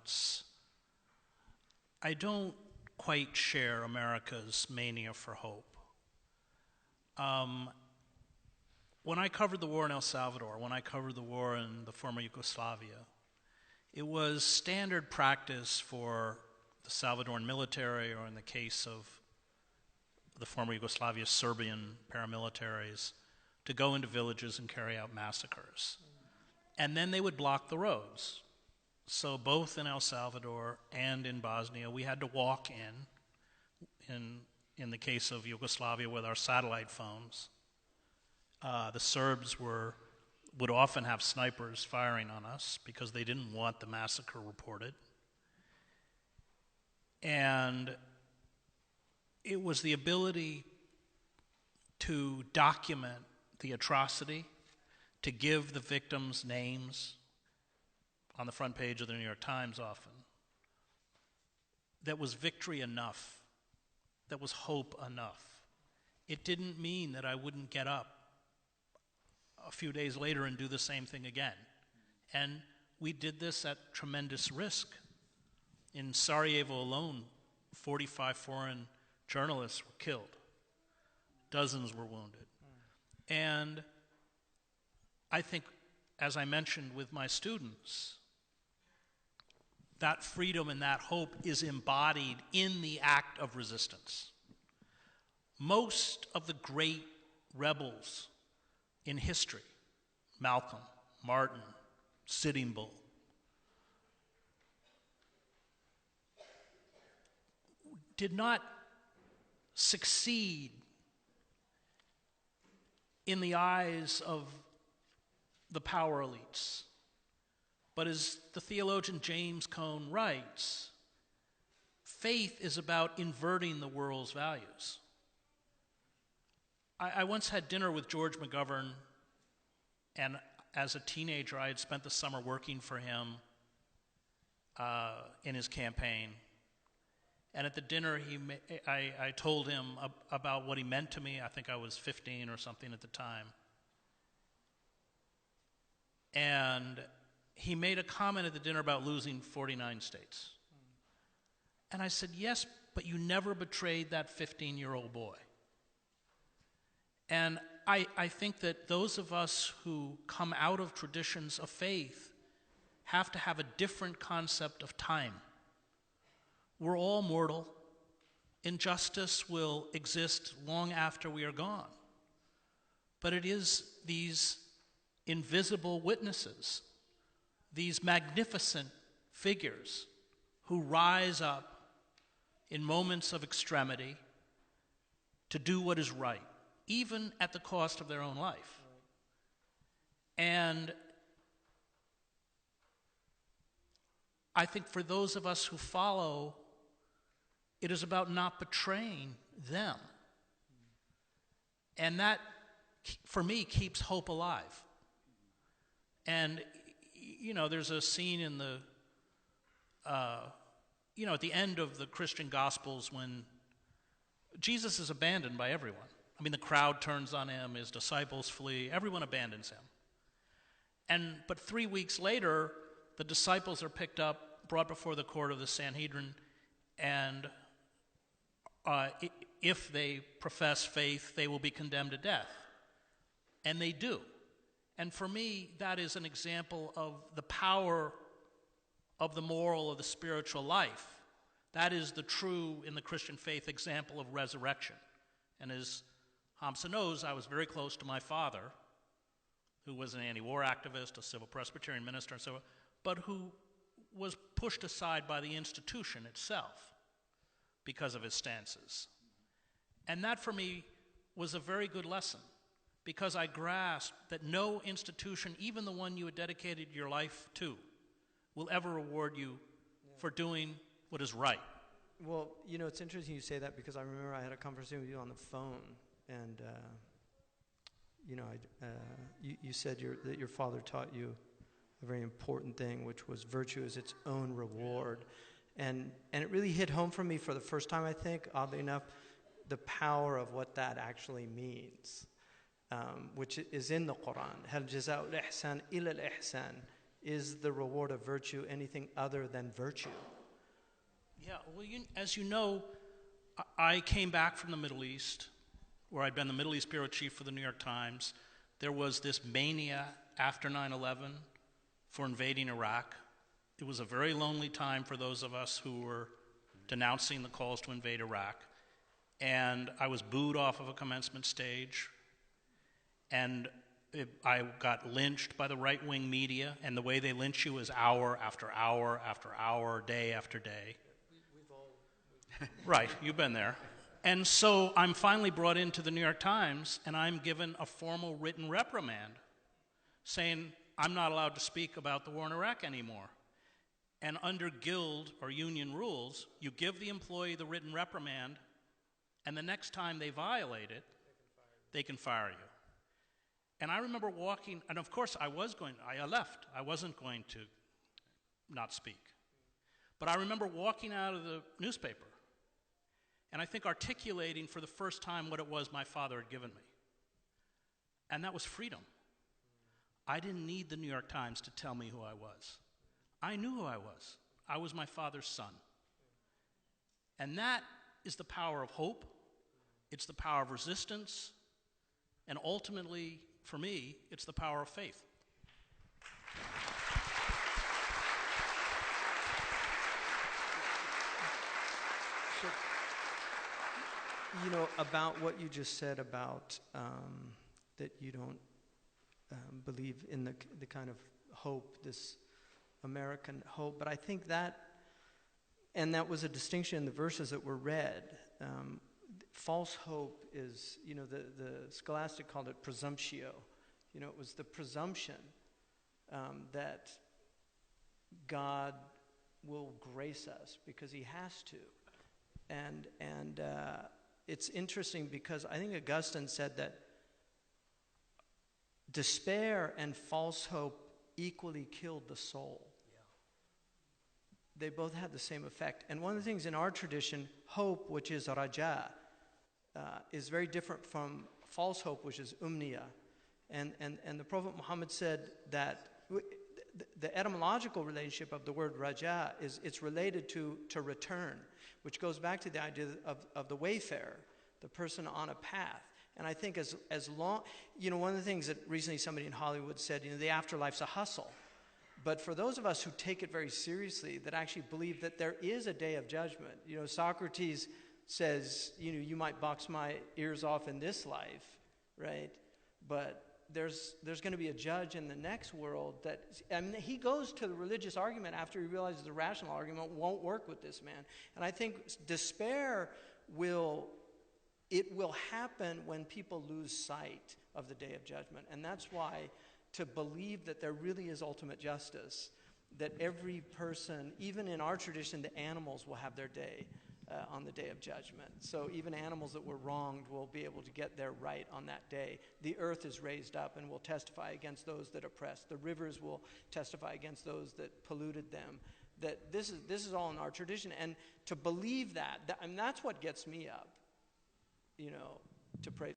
violence, I don't quite share America's mania for hope. When I covered the war in El Salvador, when I covered the war in the former Yugoslavia, it was standard practice for the Salvadoran military, or in the case of the former Yugoslavia, Serbian paramilitaries, to go into villages and carry out massacres. And then they would block the roads. So both in El Salvador and in Bosnia, we had to walk in the case of Yugoslavia with our satellite phones. The Serbs would often have snipers firing on us because they didn't want the massacre reported. And it was the ability to document the atrocity, to give the victims names on the front page of the New York Times often, that was victory enough, that was hope enough. It didn't mean that I wouldn't get up a few days later and do the same thing again. And we did this at tremendous risk. In Sarajevo alone, 45 foreign journalists were killed. Dozens were wounded. And I think, as I mentioned with my students, that freedom and that hope is embodied in the act of resistance. Most of the great rebels in history, Malcolm, Martin, Sitting Bull, did not succeed in the eyes of the power elites. But as the theologian James Cone writes, faith is about inverting the world's values. I once had dinner with George McGovern, and as a teenager I had spent the summer working for him in his campaign. And at the dinner, I told him about what he meant to me. I think I was 15 or something at the time. And he made a comment at the dinner about losing 49 states. And I said, yes, but you never betrayed that 15-year-old boy. And I think that those of us who come out of traditions of faith have to have a different concept of time. We're all mortal. Injustice will exist long after we are gone. But it is these invisible witnesses, these magnificent figures who rise up in moments of extremity to do what is right, even at the cost of their own life. And I think for those of us who follow, it is about not betraying them. And that, for me, keeps hope alive. And, there's a scene in the, at the end of the Christian Gospels when Jesus is abandoned by everyone. I mean, the crowd turns on him, his disciples flee, everyone abandons him. But 3 weeks later, the disciples are picked up, brought before the court of the Sanhedrin, and if they profess faith, they will be condemned to death. And they do. And for me, that is an example of the power of the moral, of the spiritual life. That is the true, in the Christian faith, example of resurrection. And as Hamza knows, I was very close to my father, who was an anti-war activist, a civil Presbyterian minister, and so on, but who was pushed aside by the institution itself because of his stances. And that, for me, was a very good lesson, because I grasped that no institution, even the one you had dedicated your life to, will ever reward you for doing what is right. Well, it's interesting you say that, because I remember I had a conversation with you on the phone, and you said that your father taught you a very important thing, which was virtue is its own reward. And it really hit home for me for the first time, I think, oddly enough, the power of what that actually means, which is in the Quran. هَلْ جَزَاءُ الْإِحْسَانِ إِلَى الْإِحْسَانِ. is the reward of virtue anything other than virtue? Yeah, well, as you know, I came back from the Middle East, where I'd been the Middle East bureau chief for the New York Times. There was this mania after 9/11 for invading Iraq. It was a very lonely time for those of us who were denouncing the calls to invade Iraq. And I was booed off of a commencement stage. And I got lynched by the right-wing media. And the way they lynch you is hour after hour after hour, day after day. Right, you've been there. And so I'm finally brought into the New York Times, and I'm given a formal written reprimand saying I'm not allowed to speak about the war in Iraq anymore. And under guild or union rules, you give the employee the written reprimand, and the next time they violate it, they can fire you. And I remember walking, and of course I left. I wasn't going to not speak. But I remember walking out of the newspaper, and I think articulating for the first time what it was my father had given me. And that was freedom. I didn't need the New York Times to tell me who I was. I knew who I was. I was my father's son. And that is the power of hope. It's the power of resistance. And ultimately, for me, it's the power of faith. So, about what you just said about that you don't believe in the kind of hope, this American hope, but I think that was a distinction in the verses that were read. False hope is, the scholastic called it presumptio. It was the presumption that God will grace us because he has to. And it's interesting because I think Augustine said that despair and false hope equally killed the soul. Yeah. They both had the same effect. And one of the things in our tradition, hope, which is raja, is very different from false hope, which is umniya. And the Prophet Muhammad said that the etymological relationship of the word raja it's related to return, which goes back to the idea of the wayfarer, the person on a path. And I think as long, one of the things that recently somebody in Hollywood said, the afterlife's a hustle. But for those of us who take it very seriously, that actually believe that there is a day of judgment. Socrates says, you might box my ears off in this life, right? But there's going to be a judge in the next world he goes to the religious argument after he realizes the rational argument won't work with this man. And I think despair will happen when people lose sight of the day of judgment. And that's why to believe that there really is ultimate justice, that every person, even in our tradition, the animals will have their day on the day of judgment. So even animals that were wronged will be able to get their right on that day. The earth is raised up and will testify against those that oppress. The rivers will testify against those that polluted them. That this is all in our tradition. And to believe that, and that's what gets me up, to pray.